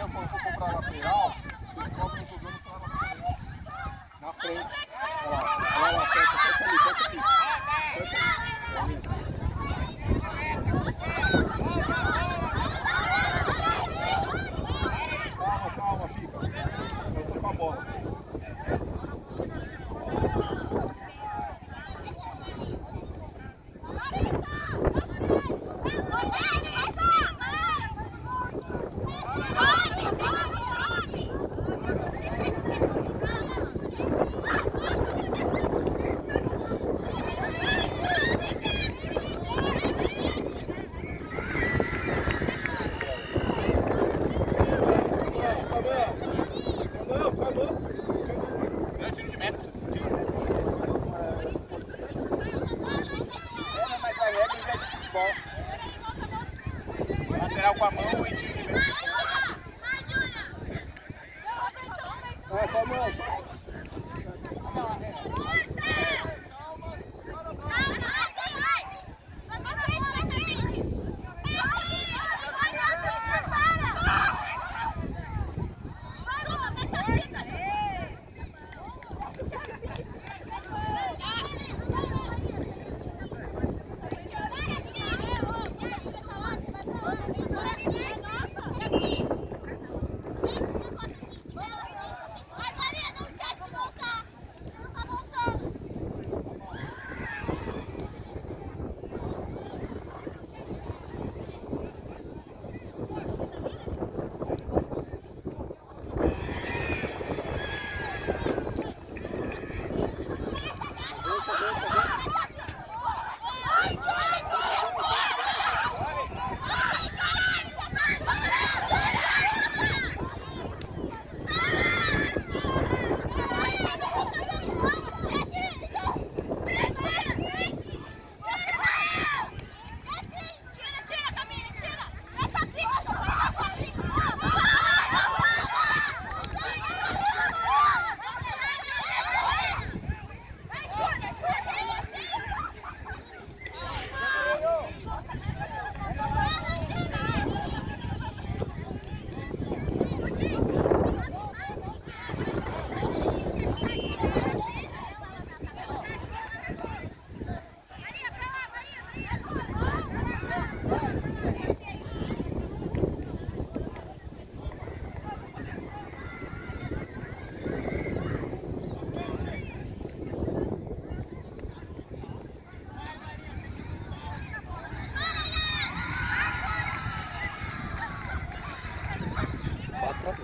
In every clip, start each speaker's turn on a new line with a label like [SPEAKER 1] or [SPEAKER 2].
[SPEAKER 1] eu for comprar lateral, tem que colocar jogando pra lateral. Na frente. Olha lá, fecha ali, fecha aqui. Fecha ali. Calma, fica. Nós estamos com a bola.
[SPEAKER 2] Lateral com a mão e tiro de meta.
[SPEAKER 1] Com a mão.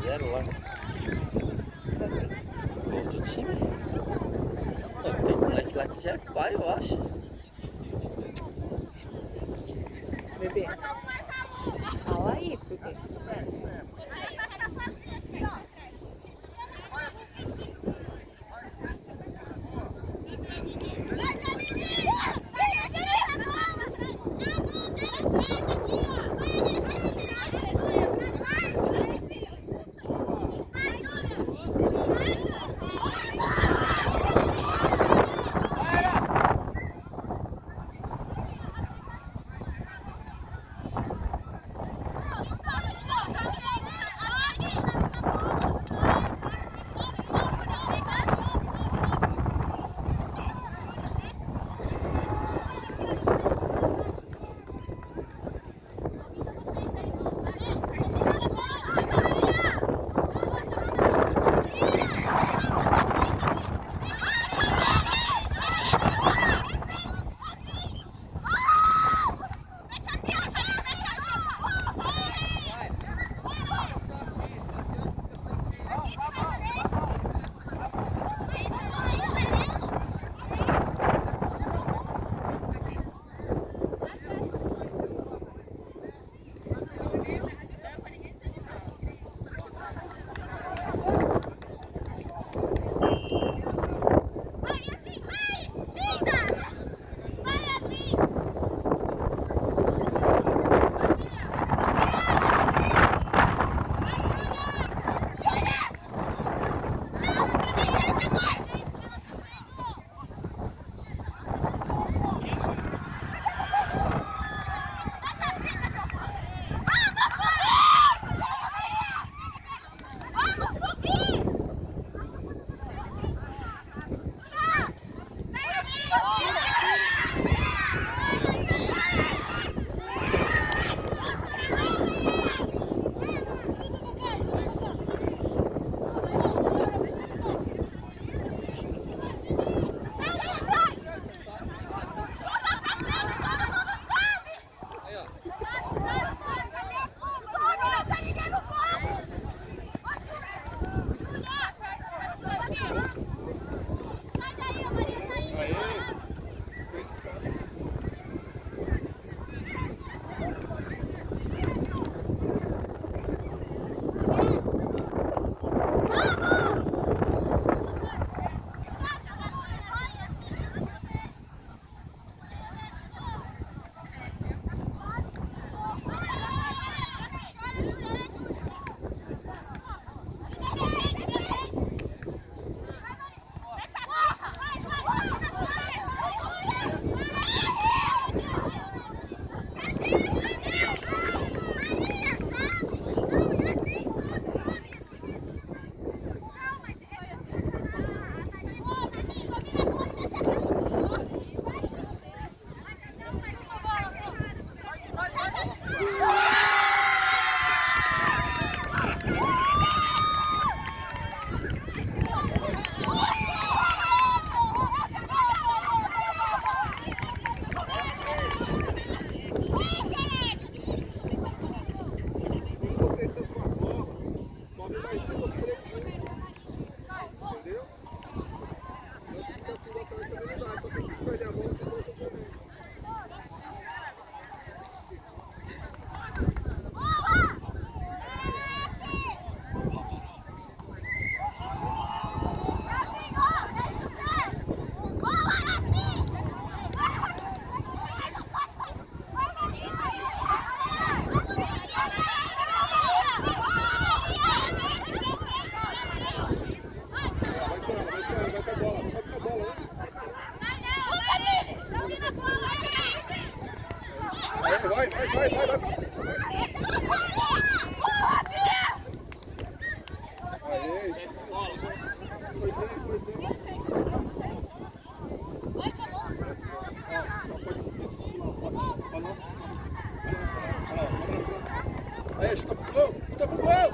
[SPEAKER 3] Zero lá. Outro time. Tem um moleque lá que já é pai, eu acho.
[SPEAKER 4] Bebê. Fala aí, porque isso
[SPEAKER 1] Aí, chuta pro gol! Chuta pro gol!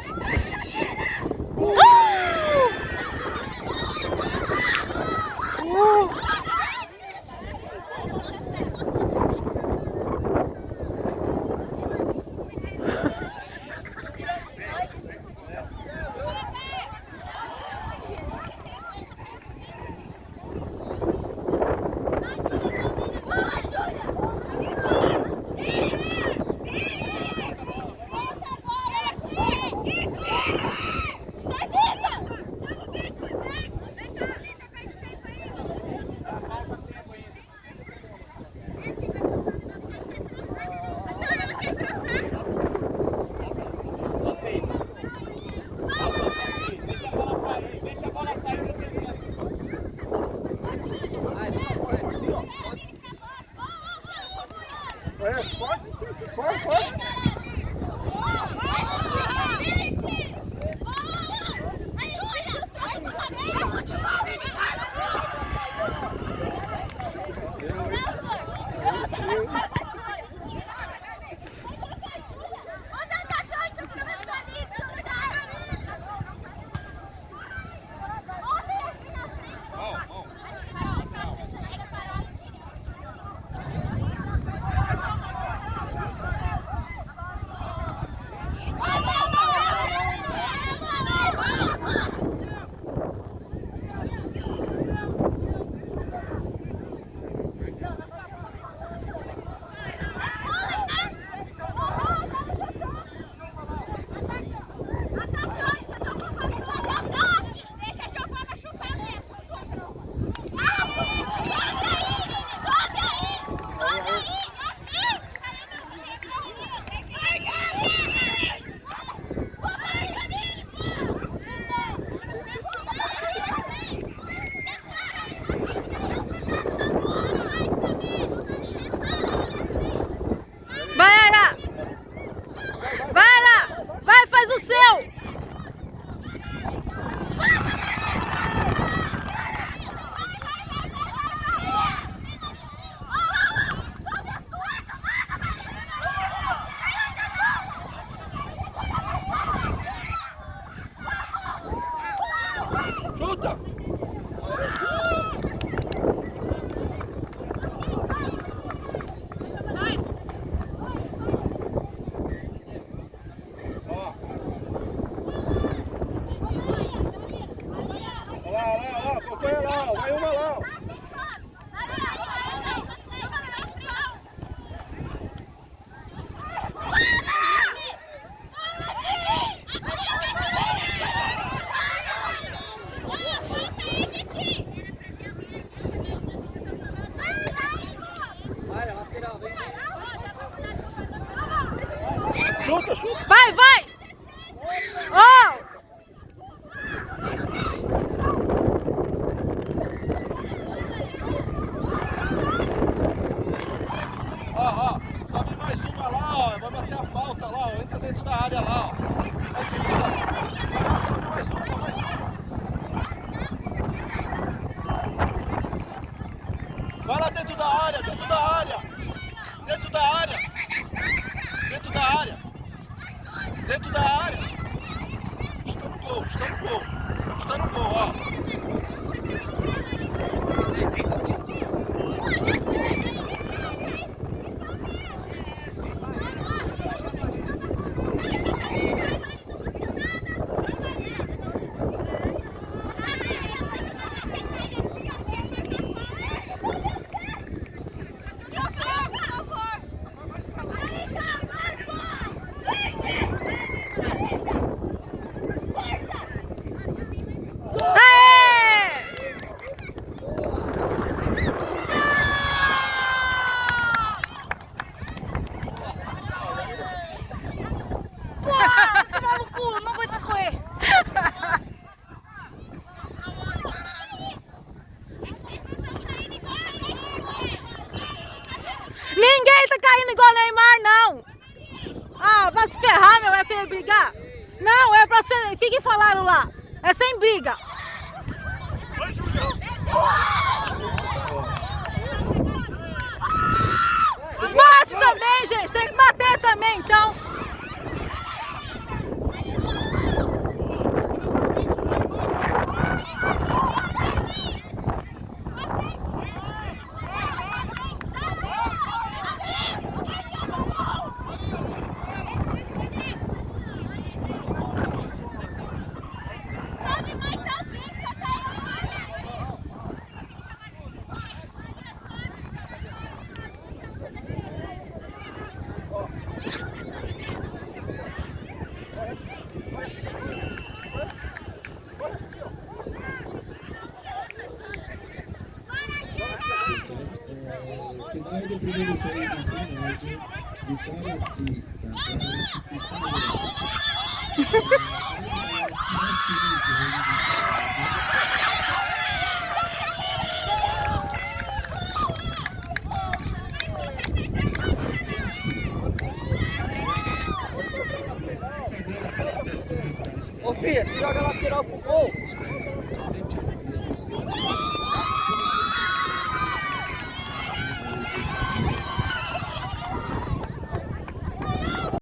[SPEAKER 1] Chuta, chuta.
[SPEAKER 4] Vai, vai! Oh!
[SPEAKER 1] Ó, sobe mais uma lá, ó. Vai bater a falta lá, ó. Entra dentro da área lá, ó. Vai subir lá. Vai lá, sobe mais uma, mais uma. Vai lá dentro da área, dentro da área. Dentro da área. Dentro da área. Dentro da área. Está no gol, está no gol. Está no gol, ó.
[SPEAKER 4] Ninguém tá caindo igual Neymar, não. Ah, vai se ferrar, meu, vai querer brigar. Não, é pra ser... O que falaram lá? É sem briga. Bate também, gente. Tem que bater também, então.
[SPEAKER 5] Final do primeiro jogo nacional, vitória de
[SPEAKER 1] Ô filha, joga lateral pro gol.